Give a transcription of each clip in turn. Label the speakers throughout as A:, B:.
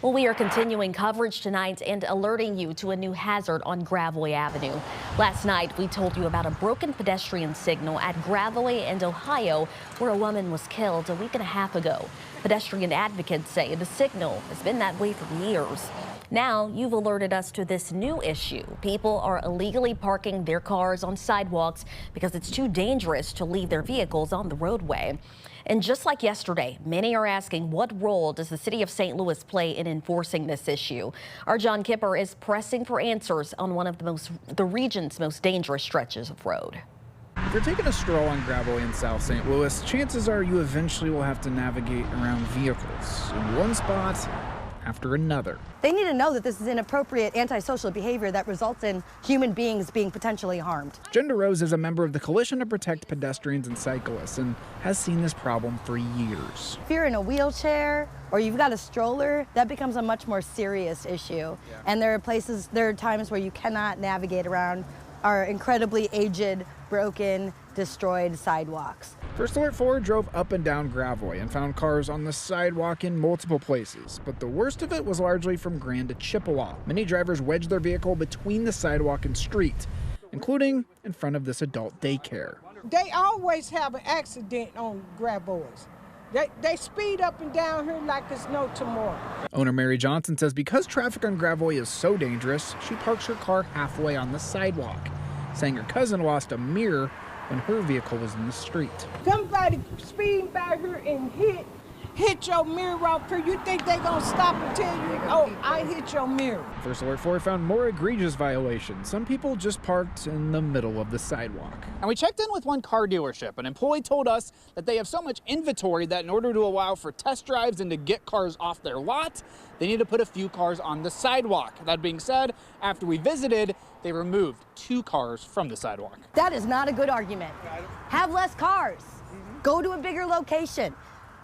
A: Well, we are continuing coverage tonight and alerting you to a new hazard on Gravois Avenue. Last night, we told you about a broken pedestrian signal at Gravois and Ohio, where a woman was killed a week and a half ago. Pedestrian advocates say the signal has been that way for years. Now, you've alerted us to this new issue. People are illegally parking their cars on sidewalks because it's too dangerous to leave their vehicles on the roadway. And just like yesterday, many are asking, what role does the city of St. Louis play in enforcing this issue? Our John Kipper is pressing for answers on one of the region's most dangerous stretches of road.
B: If you're taking a stroll on Gravois in South St. Louis, chances are you eventually will have to navigate around vehicles in one spot after another.
C: They need to know that this is inappropriate antisocial behavior that results in human beings being potentially harmed.
B: Jen DeRose is a member of the Coalition to Protect Pedestrians and Cyclists and has seen this problem for years.
C: If you're in a wheelchair or you've got a stroller, that becomes a much more serious issue. And there are times where you cannot navigate around our incredibly aged, broken, destroyed sidewalks.
B: First Alert 4 drove up and down Gravois and found cars on the sidewalk in multiple places, but the worst of it was largely from Grand to Chippewa. Many drivers wedged their vehicle between the sidewalk and street, including in front of this adult daycare.
D: They always have an accident on Gravois. They speed up and down here like it's no tomorrow.
B: Owner Mary Johnson says because traffic on Gravois is so dangerous, she parks her car halfway on the sidewalk, saying her cousin lost a mirror when her vehicle was in the street.
D: Somebody speeding by here and hit your mirror off here. You think they gonna stop and tell you, oh, I hit your mirror?
B: First Alert 4 found more egregious violations. Some people just parked in the middle of the sidewalk.
E: And we checked in with one car dealership. An employee told us that they have so much inventory that in order to allow for test drives and to get cars off their lot, they need to put a few cars on the sidewalk. That being said, after we visited, they removed 2 cars from the sidewalk.
C: That is not a good argument. Have less cars. Go to a bigger location.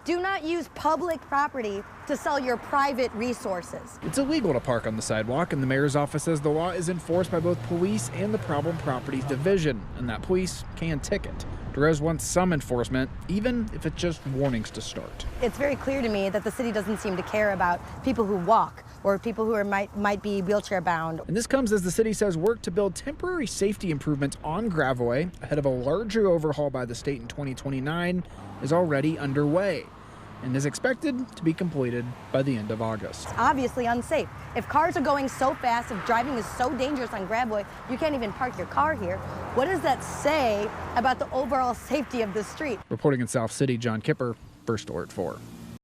C: Do not use public property to sell your private resources.
B: It's illegal to park on the sidewalk, and the mayor's office says the law is enforced by both police and the Problem Properties Division, and that police can ticket. DeRose wants some enforcement, even if it's just warnings to start.
C: It's very clear to me that the city doesn't seem to care about people who walk or people who might be wheelchair bound.
B: And this comes as the city says work to build temporary safety improvements on Gravois ahead of a larger overhaul by the state in 2029 is already underway and is expected to be completed by the end of August.
C: It's obviously unsafe. If cars are going so fast, if driving is so dangerous on Gravois, you can't even park your car here. What does that say about the overall safety of the street?
B: Reporting in South City, John Kipper, First Alert 4.